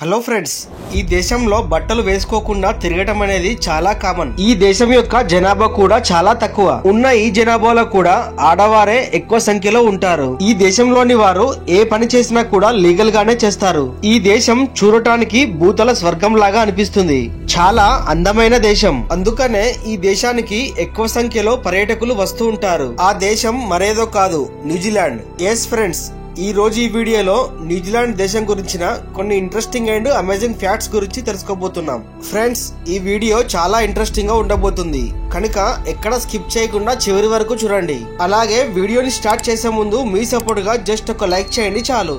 Hello friends, ఈ దేశంలో బట్టలు వేసుకోకుండా తిరగటం అనేది చాలా కామన్. ఈ దేశం యొక్క జనాభా కూడా చాలా తక్కువ. ఉన్న ఈ జనాభాలో కూడా ఆడవారే ఎక్కువ సంఖ్యలో ఉంటారు. ఈ దేశంలోని వారు ఏ పని చేసినా కూడా లీగల్ గానే చేస్తారు. ఈ దేశం చూడటానికి భూతల స్వర్గం లాగా అనిపిస్తుంది. చాలా అందమైన దేశం. అందుకనే ఈ దేశానికి ఎక్కువ సంఖ్యలో పర్యాటకులు వస్తూ ఉంటారు. ఆ దేశం మరేదో కాదు, న్యూజిలాండ్. ఎస్ ఫ్రెండ్స్, ఈ రోజు ఈ వీడియోలో న్యూజిలాండ్ దేశం గురించిన కొన్ని ఇంట్రెస్టింగ్ అండ్ అమేజింగ్ ఫ్యాక్ట్స్ గురించి తెలుసుకోబోతున్నాం. ఫ్రెండ్స్, ఈ వీడియో చాలా ఇంట్రెస్టింగ్ గా ఉండబోతుంది కనుక ఎక్కడ స్కిప్ చేయకుండా చివరి వరకు చూడండి. అలాగే వీడియోని స్టార్ట్ చేసే ముందు మీ సపోర్ట్ గా జస్ట్ ఒక లైక్ చేయండి చాలు.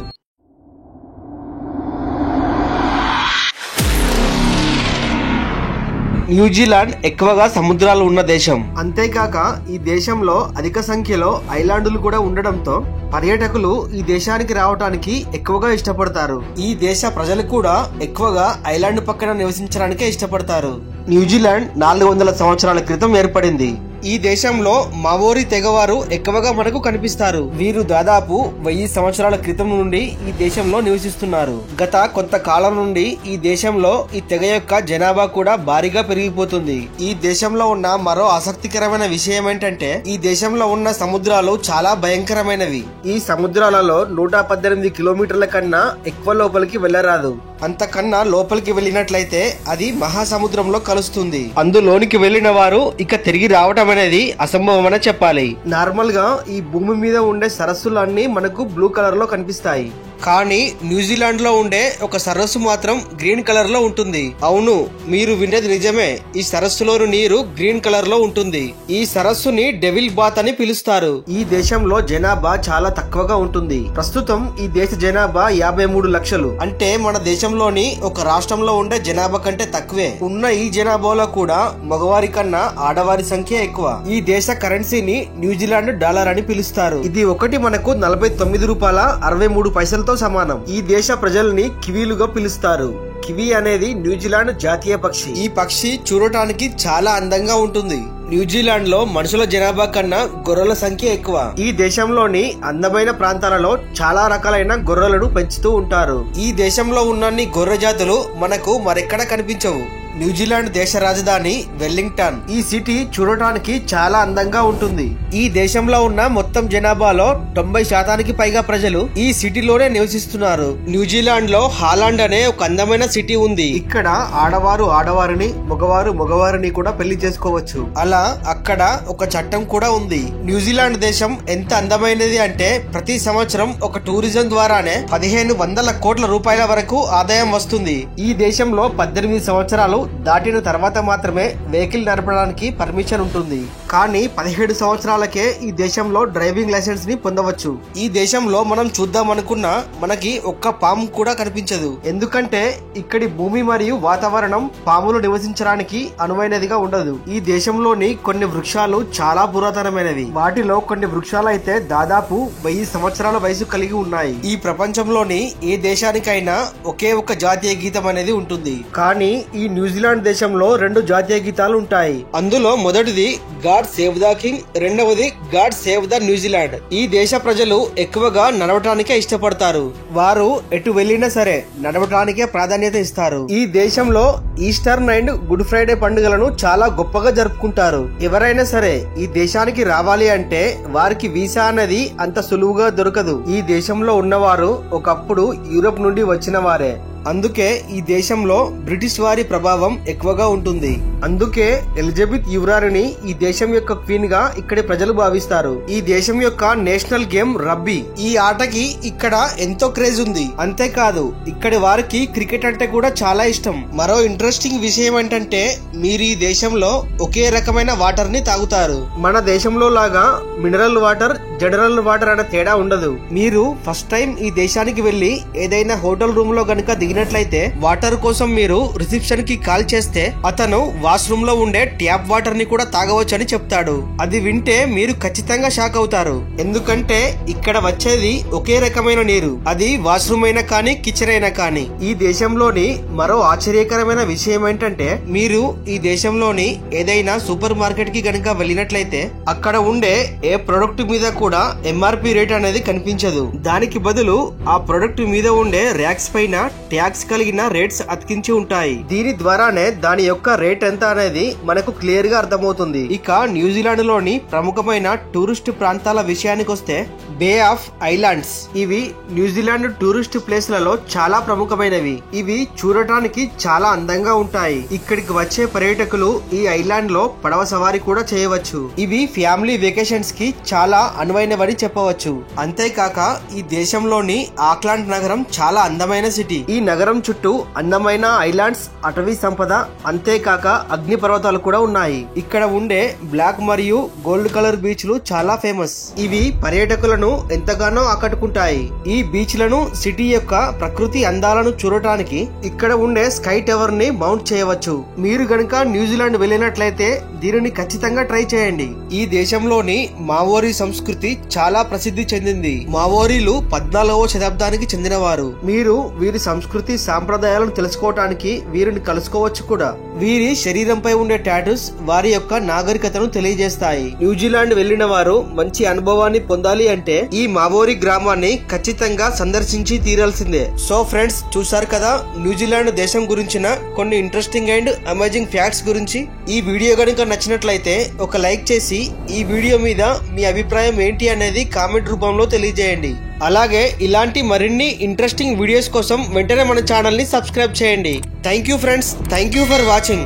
న్యూజిలాండ్ ఎక్కువగా సముద్రాలు ఉన్న దేశం. అంతేకాక ఈ దేశంలో అధిక సంఖ్యలో ఐలాండులు కూడా ఉండడంతో పర్యాటకులు ఈ దేశానికి రావడానికి ఎక్కువగా ఇష్టపడతారు. ఈ దేశ ప్రజలు కూడా ఎక్కువగా ఐలాండ్ పక్కన నివసించడానికే ఇష్టపడతారు. న్యూజిలాండ్ 400 సంవత్సరాల క్రితం ఏర్పడింది. ఈ దేశంలో మావోరీ తెగవారు ఎక్కువగా మనకు కనిపిస్తారు. వీరు దాదాపు 1000 సంవత్సరాల క్రితం నుండి ఈ దేశంలో నివసిస్తున్నారు. గత కొంతకాలం నుండి ఈ దేశంలో ఈ తెగ యొక్క జనాభా కూడా భారీగా పెరిగిపోతుంది. ఈ దేశంలో ఉన్న మరో ఆసక్తికరమైన విషయం ఏంటంటే ఈ దేశంలో ఉన్న సముద్రాలు చాలా భయంకరమైనవి. ఈ సముద్రాలలో 118 కిలోమీటర్ల కన్నా ఎక్కువ లోపలికి వెళ్లరాదు. అంతకన్నా లోపలికి వెళ్ళినట్లయితే అది మహాసముద్రంలో కలుస్తుంది. అందులోనికి వెళ్లిన వారు ఇక తిరిగి రావటం అనేది అసంభవమని చెప్పాలి. నార్మల్ గా ఈ భూమి మీద ఉండే సరస్సులన్నీ మనకు బ్లూ కలర్ లో కనిపిస్తాయి. కానీ న్యూజిలాండ్ లో ఉండే ఒక సరస్సు మాత్రం గ్రీన్ కలర్ లో ఉంటుంది. అవును, మీరు వినేది నిజమే. ఈ సరస్సులోని నీరు గ్రీన్ కలర్ లో ఉంటుంది. ఈ సరస్సుని డెవిల్ బాత్ అని పిలుస్తారు. ఈ దేశంలో జనాభా చాలా తక్కువగా ఉంటుంది. ప్రస్తుతం ఈ దేశ జనాభా 53 లక్షలు. అంటే మన దేశంలోని ఒక రాష్ట్రంలో ఉండే జనాభా కంటే తక్కువే. ఉన్న ఈ జనాభాలో కూడా మగవారి కన్నా ఆడవారి సంఖ్య ఎక్కువ. ఈ దేశ కరెన్సీని న్యూజిలాండ్ డాలర్ అని పిలుస్తారు. ఇది ఒకటి మనకు 49 రూపాయల 63 పైసలతో సమానం. ఈ దేశ ప్రజల్ని కివీలుగా పిలుస్తారు. కివీ అనేది న్యూజిలాండ్ జాతీయ పక్షి. ఈ పక్షి చూడటానికి చాలా అందంగా ఉంటుంది. న్యూజిలాండ్ లో మనుషుల జనాభా కన్నా గొర్రెల సంఖ్య ఎక్కువ. ఈ దేశంలోని అందమైన ప్రాంతాలలో చాలా రకాలైన గొర్రెలను పెంచుతూ ఉంటారు. ఈ దేశంలో ఉన్నన్ని గొర్రె జాతులు మనకు మరెక్కడ కనిపించవు. న్యూజిలాండ్ దేశ రాజధాని వెల్లింగ్టన్. ఈ సిటీ చూడటానికి చాలా అందంగా ఉంటుంది. ఈ దేశంలో ఉన్న మొత్తం జనాభాలో 90% పైగా ప్రజలు ఈ సిటీలోనే నివసిస్తున్నారు. న్యూజిలాండ్ లో హాలాండ్ అనే ఒక అందమైన సిటీ ఉంది. ఇక్కడ ఆడవారు ఆడవారిని, మగవారు మగవారిని కూడా పెళ్లి చేసుకోవచ్చు. అలా అక్కడ ఒక చట్టం కూడా ఉంది. న్యూజిలాండ్ దేశం ఎంత అందమైనది అంటే ప్రతి సంవత్సరం ఒక టూరిజం ద్వారానే 1500 కోట్ల రూపాయల వరకు ఆదాయం వస్తుంది. ఈ దేశంలో 18 సంవత్సరాలు దాటిన తర్వాత మాత్రమే వెహికల్ నడపడానికి పర్మిషన్ ఉంటుంది. కానీ 17 సంవత్సరాలకే ఈ దేశంలో డ్రైవింగ్ లైసెన్స్ ని పొందవచ్చు. ఈ దేశంలో మనం చూద్దాం అనుకున్నా మనకి ఒక్క పాము కూడా కనిపించదు. ఎందుకంటే ఇక్కడి భూమి మరియు వాతావరణం పాములు నివసించడానికి అనువైనదిగా ఉండదు. ఈ దేశంలోని కొన్ని వృక్షాలు చాలా పురాతనమైనవి. వాటిలో కొన్ని వృక్షాలు అయితే దాదాపు 1000 సంవత్సరాల వయసు కలిగి ఉన్నాయి. ఈ ప్రపంచంలోని ఏ దేశానికైనా ఒకే ఒక జాతీయ గీతం అనేది ఉంటుంది. కానీ ఈ న్యూజిలాండ్ దేశంలో 2 జాతీయ గీతాలు ఉంటాయి. అందులో మొదటిది గాడ్ సేవ్ ద కింగ్, రెండవది గాడ్ సేవ్ ద న్యూజిలాండ్. ఈ దేశ ప్రజలు ఎక్కువగా నడవటానికే ఇష్టపడతారు. వారు ఎటు వెళ్లినా సరే నడవటానికే ప్రాధాన్యత ఇస్తారు. ఈ దేశంలో ఈస్టర్ అండ్ గుడ్ ఫ్రైడే పండుగలను చాలా గొప్పగా జరుపుకుంటారు. ఎవరైనా సరే ఈ దేశానికి రావాలి అంటే వారికి వీసా అనేది అంత సులువుగా దొరకదు. ఈ దేశంలో ఉన్నవారు ఒకప్పుడు యూరోప్ నుండి వచ్చిన వారే. అందుకే ఈ దేశంలో బ్రిటిష్ వారి ప్రభావం ఎక్కువగా ఉంటుంది. అందుకే ఎలిజబెత్ యువరాణిని ఈ దేశం యొక్క క్వీన్ గా ఇక్కడి ప్రజలు భావిస్తారు. ఈ దేశం యొక్క నేషనల్ గేమ్ రబ్బీ. ఈ ఆటకి ఇక్కడ ఎంతో క్రేజ్ ఉంది. అంతేకాదు ఇక్కడి వారికి క్రికెట్ అంటే కూడా చాలా ఇష్టం. మరో ఇంట్రెస్టింగ్ విషయం ఏంటంటే మీరు ఈ దేశంలో ఒకే రకమైన వాటర్ ని తాగుతారు. మన దేశంలో లాగా మినరల్ వాటర్, జనరల్ వాటర్ అనే తేడా ఉండదు. మీరు ఫస్ట్ టైం ఈ దేశానికి వెళ్లి ఏదైనా హోటల్ రూమ్ లో గనుక దిగినట్లయితే వాటర్ కోసం మీరు రిసెప్షన్ కి కాల్ చేస్తే అతను వాష్రూమ్ లో ఉండే ట్యాప్ వాటర్ ని కూడా తాగవచ్చని చెప్తాడు. అది వింటే మీరు ఖచ్చితంగా షాక్ అవుతారు. ఎందుకంటే ఇక్కడ వచ్చేది ఒకే రకమైన నీరు. అది వాష్రూమ్ అయినా కానీ కిచెన్ అయినా కానీ. ఈ దేశంలోని మరో ఆశ్చర్యకరమైన విషయం ఏంటంటే మీరు ఈ దేశంలోని ఏదైనా సూపర్ మార్కెట్ కి గనుక వెళ్ళినట్లయితే అక్కడ ఉండే ఏ ప్రొడక్ట్ మీద కూడా ఎంఆర్పి రేట్ అనేది కనిపించదు. దానికి బదులు ఆ ప్రొడక్ట్ మీద ఉండే ర్యాక్స్ పైన ట్యాక్స్ కలిగిన రేట్స్ అతికించి ఉంటాయి. దీని ద్వారానే దాని యొక్క రేట్ ఎంత అనేది మనకు క్లియర్ గా అర్థమవుతుంది. ఇక న్యూజిలాండ్ లోని ప్రముఖమైన టూరిస్ట్ ప్రాంతాల విషయానికి వస్తే బే ఆఫ్ ఐలాండ్స్. ఇవి న్యూజిలాండ్ టూరిస్ట్ ప్లేస్లలో చాలా ప్రముఖమైనవి. ఇవి చూడటానికి చాలా అందంగా ఉంటాయి. ఇక్కడికి వచ్చే పర్యాటకులు ఈ ఐలాండ్ లో పడవ సవారీ కూడా చేయవచ్చు. ఇవి ఫ్యామిలీ వెకేషన్స్ కి చాలా అనువైనవని చెప్పవచ్చు. అంతేకాక ఈ దేశంలోని ఆక్లాండ్ నగరం చాలా అందమైన సిటీ. ఈ నగరం చుట్టూ అందమైన ఐలాండ్స్, అటవీ సంపద, అంతేకాక అగ్ని పర్వతాలు కూడా ఉన్నాయి. ఇక్కడ ఉండే బ్లాక్ మరియు గోల్డ్ కలర్ బీచ్లు చాలా ఫేమస్. ఇవి పర్యాటకులను ఎంతగానో ఆకట్టుకుంటాయి. ఈ బీచ్ లను, సిటీ యొక్క ప్రకృతి అందాలను చూడటానికి ఇక్కడ ఉండే స్కై టవర్ ని మౌంట్ చేయవచ్చు. మీరు గనుక న్యూజిలాండ్ వెళ్ళినట్లయితే దీనిని ఖచ్చితంగా ట్రై చేయండి. ఈ దేశంలోని మావోరీ సంస్కృతి చాలా ప్రసిద్ధి చెందింది. మావోరీలు 14వ శతాబ్దానికి చెందినవారు. మీరు వీరి సంస్కృతి సాంప్రదాయాలను తెలుసుకోవటానికి వీరిని కలుసుకోవచ్చు కూడా. వీరి శరీరంపై ఉండే టాటూస్ వారి యొక్క నాగరికతను తెలియజేస్తాయి. న్యూజిలాండ్ వెళ్లిన వారు మంచి అనుభవాన్ని పొందాలి అంటే ఈ మావోరీ గ్రామాన్ని ఖచ్చితంగా సందర్శించి తీరాల్సిందే. సో ఫ్రెండ్స్, చూసారు కదా న్యూజిలాండ్ దేశం గురించిన కొన్ని ఇంట్రెస్టింగ్ అండ్ అమేజింగ్ ఫ్యాక్ట్స్ గురించి. ఈ వీడియో కనుక నచ్చినట్లయితే ఒక లైక్ చేసి ఈ వీడియో మీద మీ అభిప్రాయం ఏంటి అనేది కామెంట్ రూపంలో తెలియజేయండి. అలాగే ఇలాంటి మరిన్ని ఇంట్రెస్టింగ్ వీడియోస్ కోసం వెంటనే మన ఛానల్ ని సబ్స్క్రైబ్ చేయండి. Thank you friends, thank you for watching.